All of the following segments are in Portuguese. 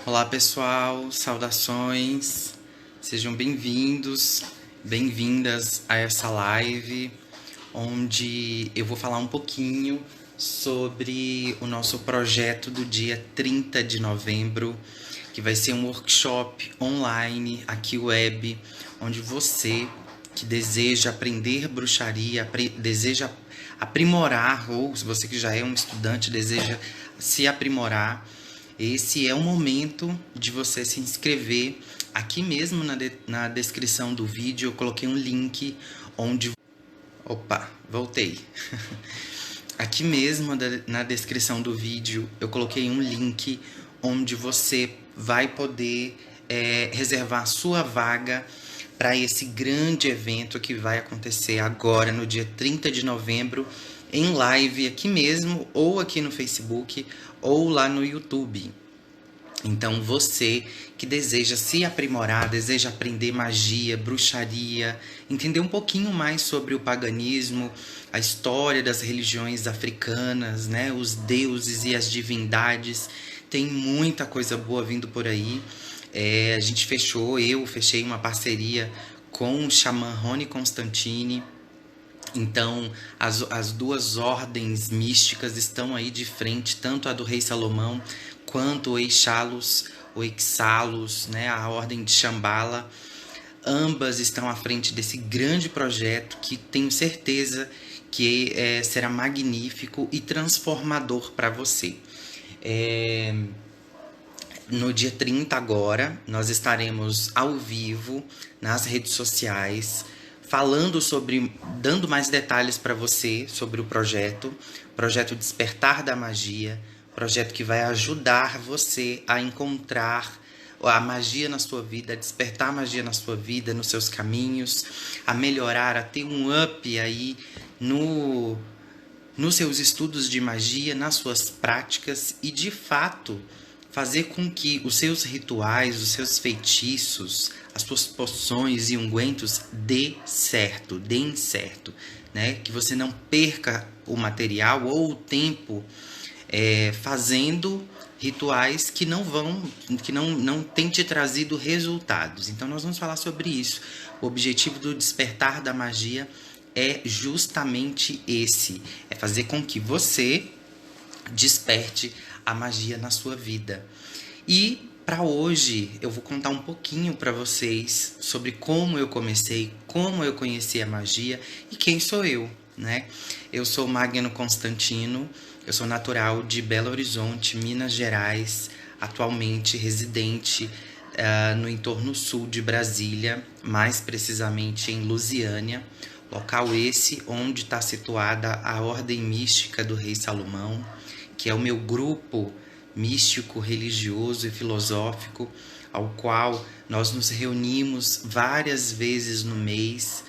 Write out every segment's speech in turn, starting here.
Olá pessoal, saudações, sejam bem-vindos, bem-vindas a essa live, onde eu vou falar um pouquinho sobre o nosso projeto do dia 30 de novembro, que vai ser um workshop online, aqui web, onde você que deseja aprender bruxaria, deseja aprimorar, ou se você que já é um estudante, deseja se aprimorar, esse é o momento de você se inscrever. Aqui mesmo na descrição do vídeo eu coloquei um link onde... Opa, voltei. Aqui mesmo na descrição do vídeo eu coloquei um link onde você vai poder reservar sua vaga para esse grande evento que vai acontecer agora no dia 30 de novembro em live aqui mesmo, ou aqui no Facebook, ou lá no YouTube. Então você que deseja se aprimorar, deseja aprender magia, bruxaria, entender um pouquinho mais sobre o paganismo, a história das religiões africanas, né, os deuses e as divindades, tem muita coisa boa vindo por aí. Eu fechei uma parceria com o xamã Rony Constantini. Então, as duas ordens místicas estão aí de frente, tanto a do rei Salomão, quanto o Eixalos, o Exalos, né, a ordem de Shambhala. Ambas estão à frente desse grande projeto que tenho certeza que será magnífico e transformador para você. No dia 30 agora, nós estaremos ao vivo nas redes sociais, falando sobre, dando mais detalhes para você sobre o projeto Despertar da Magia, projeto que vai ajudar você a encontrar a magia na sua vida, a despertar a magia na sua vida, nos seus caminhos, a melhorar, a ter um up aí nos seus estudos de magia, nas suas práticas e, de fato, fazer com que os seus rituais, os seus feitiços, as suas poções e ungüentos deem certo, né? Que você não perca o material ou o tempo fazendo rituais que não têm te trazido resultados. Então nós vamos falar sobre isso. O objetivo do despertar da magia é justamente esse, é fazer com que você desperte a magia na sua vida. E para hoje eu vou contar um pouquinho para vocês sobre como eu comecei, como eu conheci a magia e quem sou eu, né? Eu sou Magno Constantino, eu sou natural de Belo Horizonte, Minas Gerais, atualmente residente no entorno sul de Brasília, mais precisamente em Lusiânia, local esse onde está situada a Ordem Mística do Rei Salomão, que é o meu grupo místico, religioso e filosófico, ao qual nós nos reunimos várias vezes no mês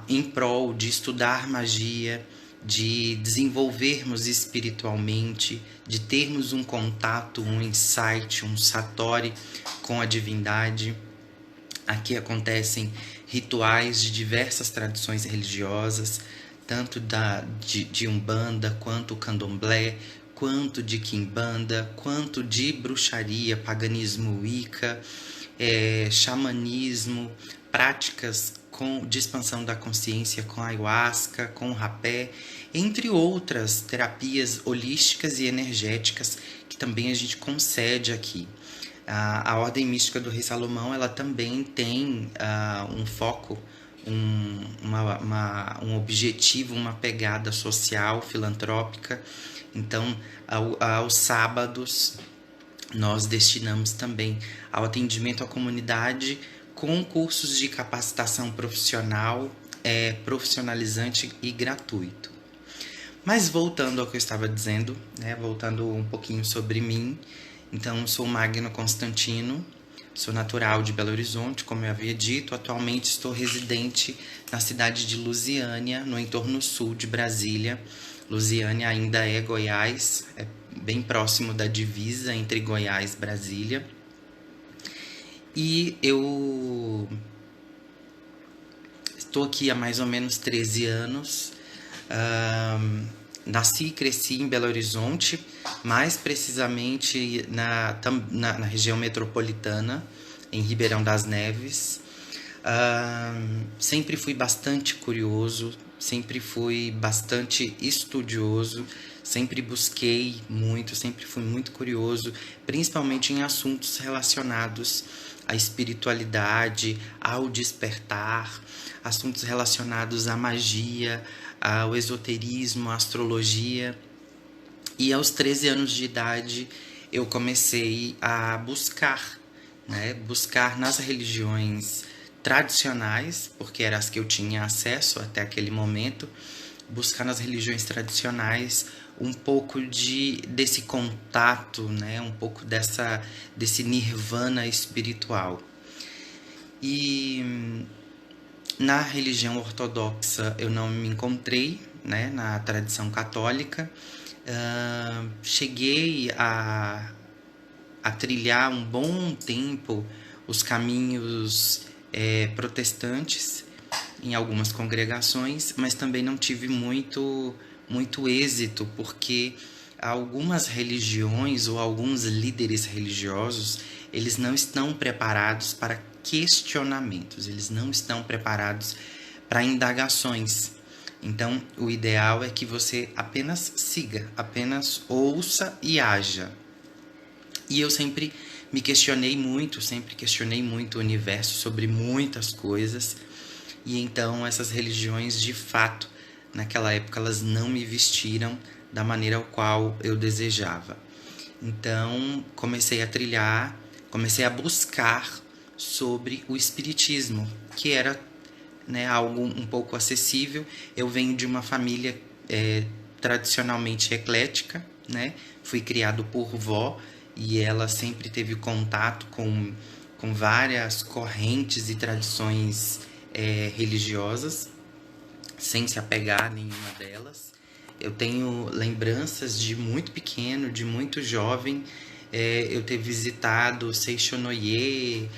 em prol de estudar magia, de desenvolvermos espiritualmente, de termos um contato, um insight, um satori com a divindade. Aqui acontecem rituais de diversas tradições religiosas, tanto de Umbanda, quanto Candomblé, quanto de Quimbanda, quanto de bruxaria, paganismo Wicca, xamanismo, práticas de expansão da consciência com ayahuasca, com rapé, entre outras terapias holísticas e energéticas que também a gente concede aqui. A Ordem Mística do Rei Salomão, ela também tem um foco, um objetivo, uma pegada social, filantrópica. Então, aos sábados, nós destinamos também ao atendimento à comunidade com cursos de capacitação profissional, profissionalizante e gratuito. Mas voltando ao que eu estava dizendo, né, voltando um pouquinho sobre mim, então, sou Magno Constantino, sou natural de Belo Horizonte, como eu havia dito. Atualmente estou residente na cidade de Lusiânia, no entorno sul de Brasília. Lusiânia ainda é Goiás, é bem próximo da divisa entre Goiás e Brasília. E eu estou aqui há mais ou menos 13 anos. Nasci e cresci em Belo Horizonte, mais precisamente na região metropolitana, em Ribeirão das Neves. Sempre fui bastante curioso, sempre fui bastante estudioso, sempre busquei muito, sempre fui muito curioso, principalmente em assuntos relacionados à espiritualidade, ao despertar, assuntos relacionados à magia, ao esoterismo, à astrologia. E aos 13 anos de idade eu comecei a buscar, né? Buscar nas religiões tradicionais, porque eram as que eu tinha acesso até aquele momento, buscar nas religiões tradicionais um pouco desse contato, né? Um pouco desse nirvana espiritual. E na religião ortodoxa eu não me encontrei, né? Na tradição católica. Cheguei a trilhar um bom tempo os caminhos protestantes em algumas congregações, mas também não tive muito êxito, porque algumas religiões ou alguns líderes religiosos, eles não estão preparados para questionamentos, eles não estão preparados para indagações. Então, o ideal é que você apenas siga, apenas ouça e haja. E eu sempre sempre questionei muito o universo sobre muitas coisas. E então essas religiões, de fato, naquela época, elas não me vestiram da maneira ao qual eu desejava. Então, comecei a trilhar, comecei a buscar sobre o espiritismo, que era, né, algo um pouco acessível. Eu venho de uma família tradicionalmente eclética, né? Fui criado por vó e ela sempre teve contato com várias correntes e tradições religiosas, sem se apegar a nenhuma delas. Eu tenho lembranças de muito pequeno, de muito jovem, eu ter visitado Seixonoye,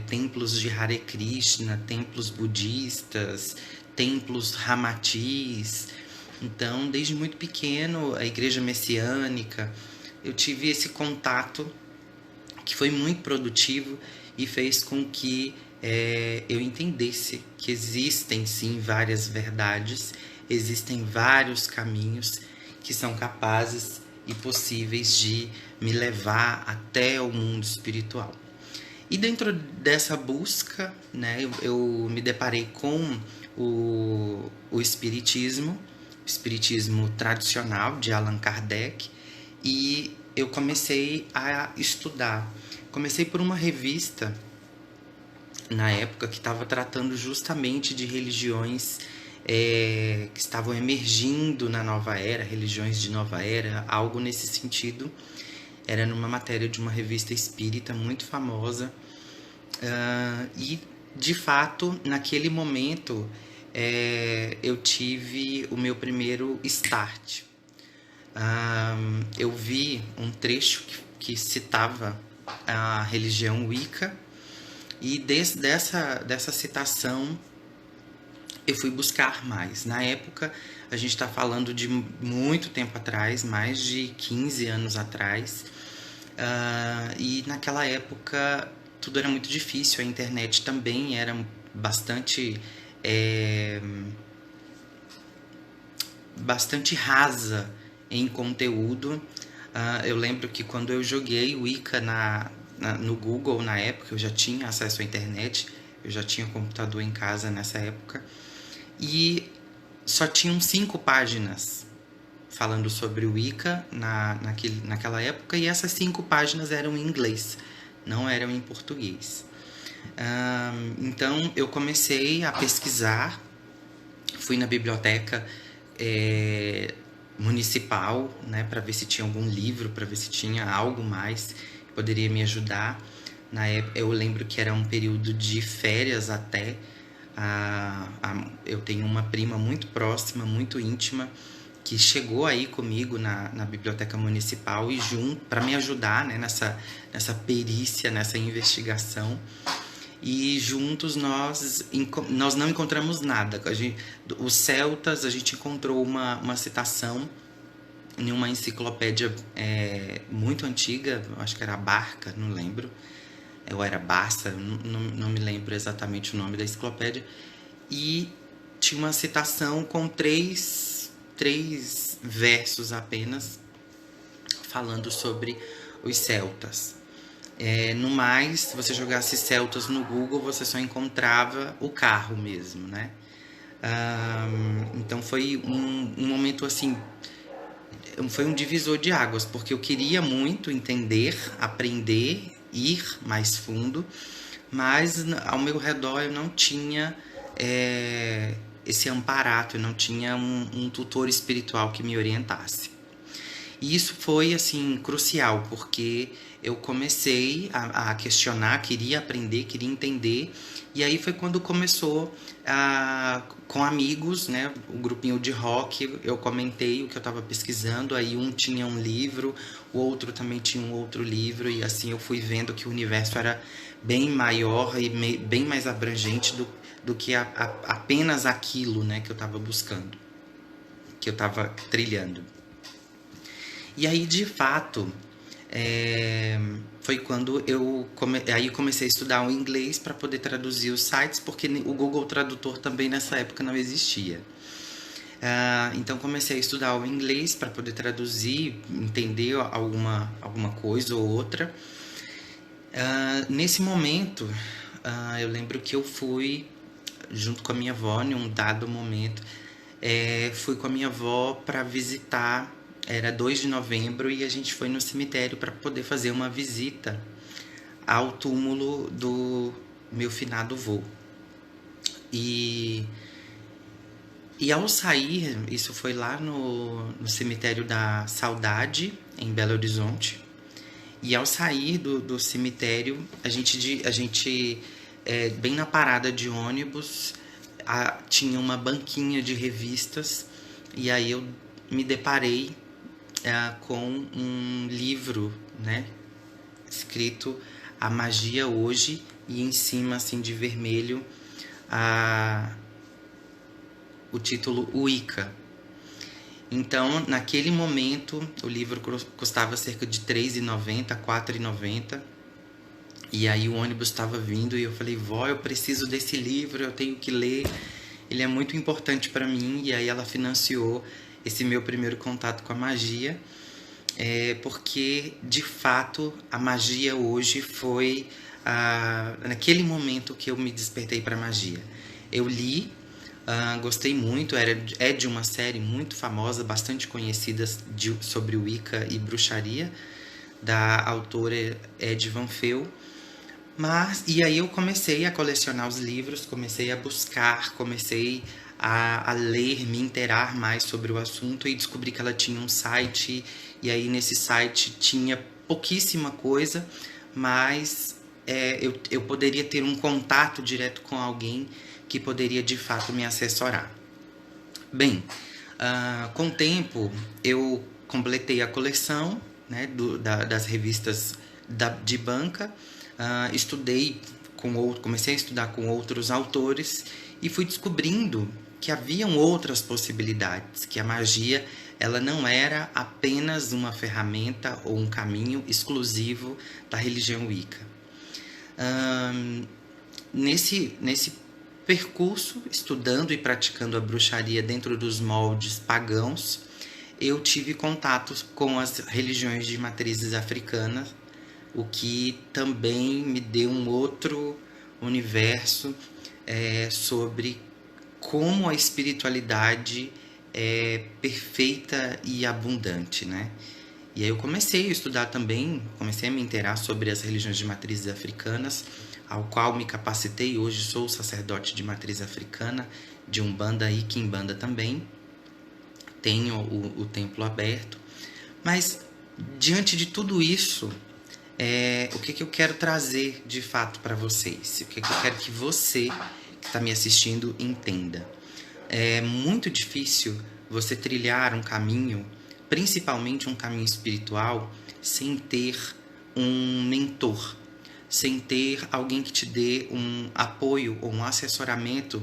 templos de Hare Krishna, templos budistas, templos ramatis. Então, desde muito pequeno, a igreja messiânica, eu tive esse contato que foi muito produtivo e fez com que eu entendesse que existem sim várias verdades, existem vários caminhos que são capazes e possíveis de me levar até o mundo espiritual. E dentro dessa busca, né, eu me deparei com o espiritismo tradicional de Allan Kardec, e eu comecei a estudar. Comecei por uma revista na época que estava tratando justamente de religiões que estavam emergindo na nova era, religiões de nova era, algo nesse sentido. Era numa matéria de uma revista espírita muito famosa. E, de fato, naquele momento, eu tive o meu primeiro start. Eu vi um trecho que citava a religião Wicca, e dessa citação eu fui buscar mais. Na época, a gente está falando de muito tempo atrás, mais de 15 anos atrás, e naquela época tudo era muito difícil, a internet também era bastante rasa em conteúdo. Eu lembro que quando eu joguei Wicca no Google, na época, eu já tinha acesso à internet, eu já tinha computador em casa nessa época, e só tinham 5 páginas falando sobre o Wicca naquela época, e essas 5 páginas eram em inglês, não eram em português. Então eu comecei a pesquisar, fui na biblioteca municipal, né, para ver se tinha algum livro, para ver se tinha algo mais que poderia me ajudar. Na época, eu lembro que era um período de férias até. Eu tenho uma prima muito próxima, muito íntima, que chegou aí comigo na biblioteca municipal e junto para me ajudar, né, nessa perícia, nessa investigação. E juntos nós não encontramos nada. Os celtas, a gente encontrou uma citação em uma enciclopédia muito antiga, acho que era a Barca, não lembro, ou era Barça, não me lembro exatamente o nome da enciclopédia, e tinha uma citação com três versos apenas, falando sobre os celtas. No mais, se você jogasse celtas no Google, você só encontrava o carro mesmo, né? Então foi um momento assim, foi um divisor de águas, porque eu queria muito entender, aprender, ir mais fundo, mas ao meu redor eu não tinha esse amparato, eu não tinha um tutor espiritual que me orientasse. E isso foi, assim, crucial, porque eu comecei a questionar, queria aprender, queria entender. E aí foi quando começou, com amigos, né, o grupinho de rock, eu comentei o que eu estava pesquisando, aí um tinha um livro, o outro também tinha um outro livro, e assim eu fui vendo que o universo era bem maior e bem mais abrangente do que apenas aquilo, né, que eu estava buscando, que eu estava trilhando. E aí, de fato, foi quando aí comecei a estudar o inglês para poder traduzir os sites, porque o Google Tradutor também nessa época não existia. Então comecei a estudar o inglês para poder traduzir, entender alguma coisa ou outra. Nesse momento, eu lembro que eu fui junto com a minha avó, em um dado momento, fui com a minha avó para visitar. Era 2 de novembro e a gente foi no cemitério para poder fazer uma visita ao túmulo do meu finado vô. E ao sair, isso foi lá no cemitério da Saudade, em Belo Horizonte. E ao sair do cemitério, a gente bem na parada de ônibus, tinha uma banquinha de revistas. E aí eu me deparei com um livro, né, escrito A Magia Hoje, e em cima, assim, de vermelho, o título Wicca. Então, naquele momento, o livro custava cerca de R$3,90, R$4,90. E aí o ônibus estava vindo e eu falei, vó, eu preciso desse livro, eu tenho que ler, ele é muito importante para mim. E aí ela financiou esse meu primeiro contato com a magia, porque, de fato, a magia hoje foi naquele momento que eu me despertei para a magia. Eu li, gostei muito, é de uma série muito famosa, bastante conhecida sobre Wicca e bruxaria, da autora Ed Van Feel. E aí eu comecei a colecionar os livros, comecei a buscar, comecei a ler, me inteirar mais sobre o assunto, e descobri que ela tinha um site, e aí nesse site tinha pouquíssima coisa, mas eu poderia ter um contato direto com alguém que poderia de fato me assessorar. Bem, com o tempo eu completei a coleção, né, das revistas de banca, estudei comecei a estudar com outros autores e fui descobrindo que haviam outras possibilidades, que a magia ela não era apenas uma ferramenta ou um caminho exclusivo da religião Wicca. Nesse percurso, estudando e praticando a bruxaria dentro dos moldes pagãos, eu tive contatos com as religiões de matrizes africanas, o que também me deu um outro universo sobre como a espiritualidade é perfeita e abundante, né? E aí eu comecei a estudar também, comecei a me inteirar sobre as religiões de matrizes africanas, ao qual me capacitei. Hoje sou sacerdote de matriz africana, de Umbanda e Quimbanda também. Tenho o templo aberto. Mas, diante de tudo isso, o que eu quero trazer de fato para vocês? O que eu quero que você, que está me assistindo, entenda? É muito difícil você trilhar um caminho, principalmente um caminho espiritual, sem ter um mentor, sem ter alguém que te dê um apoio ou um assessoramento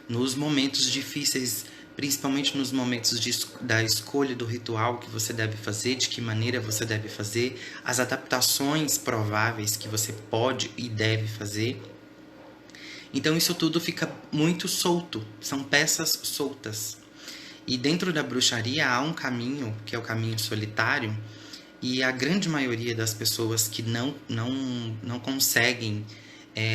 nos momentos difíceis, principalmente nos momentos da escolha do ritual que você deve fazer, de que maneira você deve fazer, as adaptações prováveis que você pode e deve fazer. Então isso tudo fica muito solto, são peças soltas. E dentro da bruxaria há um caminho, que é o caminho solitário, e a grande maioria das pessoas que não conseguem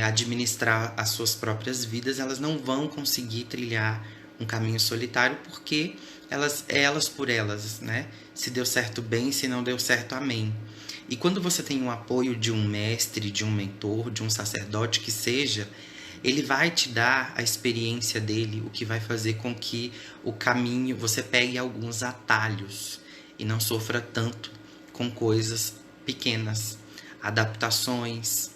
administrar as suas próprias vidas, elas não vão conseguir trilhar um caminho solitário, porque elas por elas, né? Se deu certo, bem; se não deu certo, amém. E quando você tem o apoio de um mestre, de um mentor, de um sacerdote que seja, ele vai te dar a experiência dele, o que vai fazer com que o caminho, você pegue alguns atalhos e não sofra tanto com coisas pequenas, adaptações,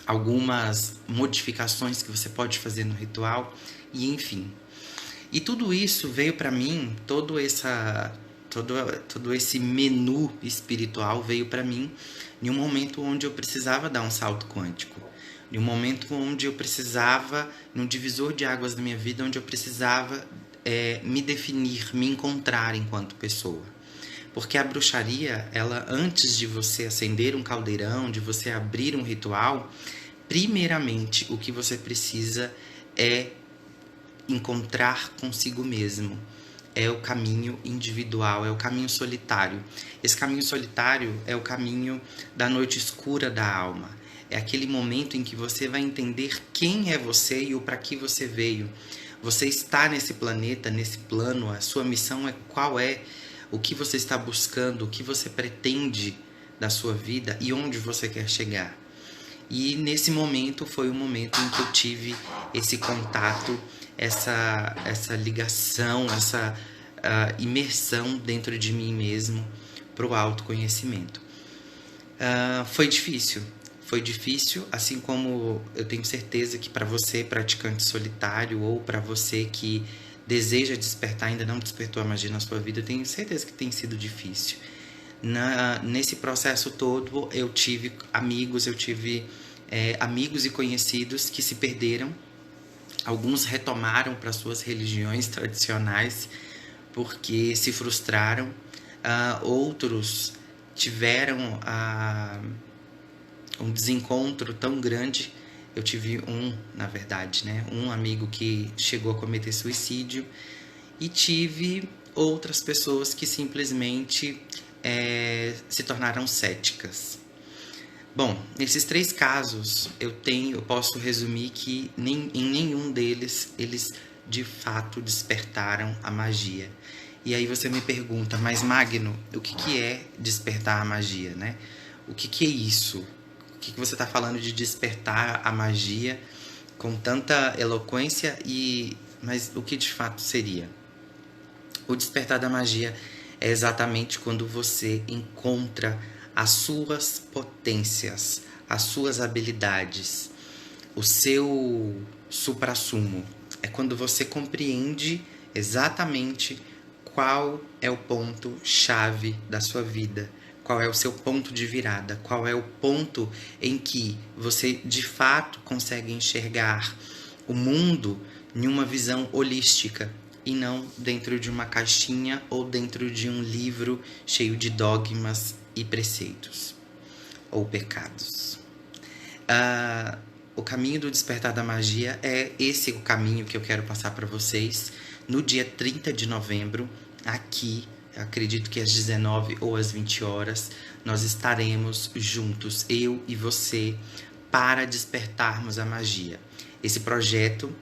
algumas modificações que você pode fazer no ritual, e enfim. E tudo isso veio para mim, todo esse menu espiritual veio para mim em um momento onde eu precisava dar um salto quântico, em um momento onde eu precisava, num divisor de águas da minha vida, onde eu precisava me definir, me encontrar enquanto pessoa. Porque a bruxaria, ela, antes de você acender um caldeirão, de você abrir um ritual, primeiramente o que você precisa é encontrar consigo mesmo. É o caminho individual, é o caminho solitário. Esse caminho solitário é o caminho da noite escura da alma. É aquele momento em que você vai entender quem é você e o para que você veio. Você está nesse planeta, nesse plano, a sua missão qual é, o que você está buscando, o que você pretende da sua vida e onde você quer chegar. E nesse momento foi o momento em que eu tive esse contato, essa ligação, essa imersão dentro de mim mesmo para o autoconhecimento. Foi difícil, assim como eu tenho certeza que para você, praticante solitário, ou para você que deseja despertar, ainda não despertou a magia na sua vida, eu tenho certeza que tem sido difícil. Nesse processo todo, eu tive amigos e conhecidos que se perderam. Alguns retomaram para suas religiões tradicionais porque se frustraram. Outros tiveram um desencontro tão grande. Eu tive na verdade, né? Um amigo que chegou a cometer suicídio, e tive outras pessoas que simplesmente se tornaram céticas. Bom, nesses 3 casos, eu posso resumir que em nenhum deles eles de fato despertaram a magia. E aí você me pergunta, mas Magno, o que é despertar a magia, né? O que é isso? O que você está falando de despertar a magia com tanta eloquência, mas o que de fato seria? O despertar da magia é exatamente quando você encontra as suas potências, as suas habilidades, o seu suprassumo. É quando você compreende exatamente qual é o ponto-chave da sua vida, qual é o seu ponto de virada, qual é o ponto em que você de fato consegue enxergar o mundo em uma visão holística e não dentro de uma caixinha ou dentro de um livro cheio de dogmas e preceitos ou pecados. O caminho do despertar da magia é esse o caminho que eu quero passar para vocês no dia 30 de novembro, aqui, acredito que às 19 ou às 20 horas, nós estaremos juntos, eu e você, para despertarmos a magia. Esse projeto,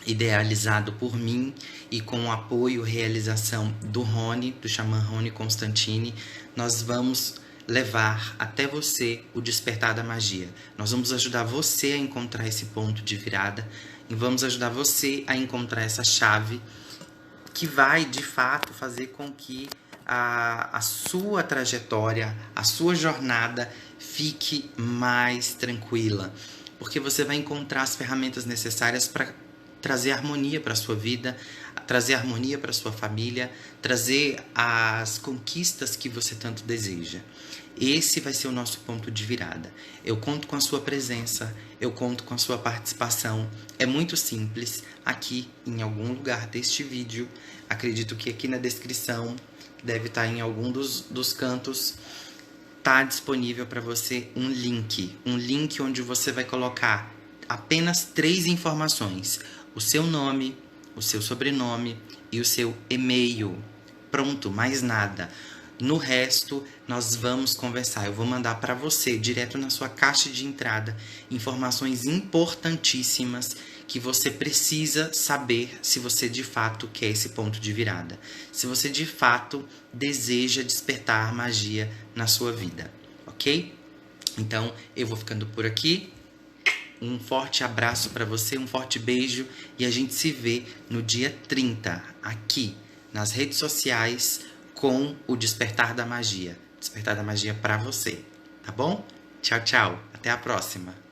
idealizado por mim e com o apoio e realização do Rony, do xamã Rony Constantini, nós vamos levar até você o despertar da magia. Nós vamos ajudar você a encontrar esse ponto de virada e vamos ajudar você a encontrar essa chave que vai, de fato, fazer com que a sua trajetória, a sua jornada fique mais tranquila. Porque você vai encontrar as ferramentas necessárias para trazer harmonia para a sua vida, trazer harmonia para a sua família, trazer as conquistas que você tanto deseja. Esse vai ser o nosso ponto de virada. Eu conto com a sua presença, eu conto com a sua participação. É muito simples. Aqui em algum lugar deste vídeo, acredito que aqui na descrição, deve estar em algum dos cantos, está disponível para você um link onde você vai colocar apenas 3 informações: o seu nome, o seu sobrenome e o seu e-mail. Pronto, mais nada. No resto, nós vamos conversar. Eu vou mandar para você, direto na sua caixa de entrada, informações importantíssimas que você precisa saber se você de fato quer esse ponto de virada. Se você de fato deseja despertar magia na sua vida, ok? Então, eu vou ficando por aqui. Um forte abraço para você, um forte beijo e a gente se vê no dia 30, aqui nas redes sociais, com o Despertar da Magia. Despertar da Magia para você, tá bom? Tchau, tchau. Até a próxima.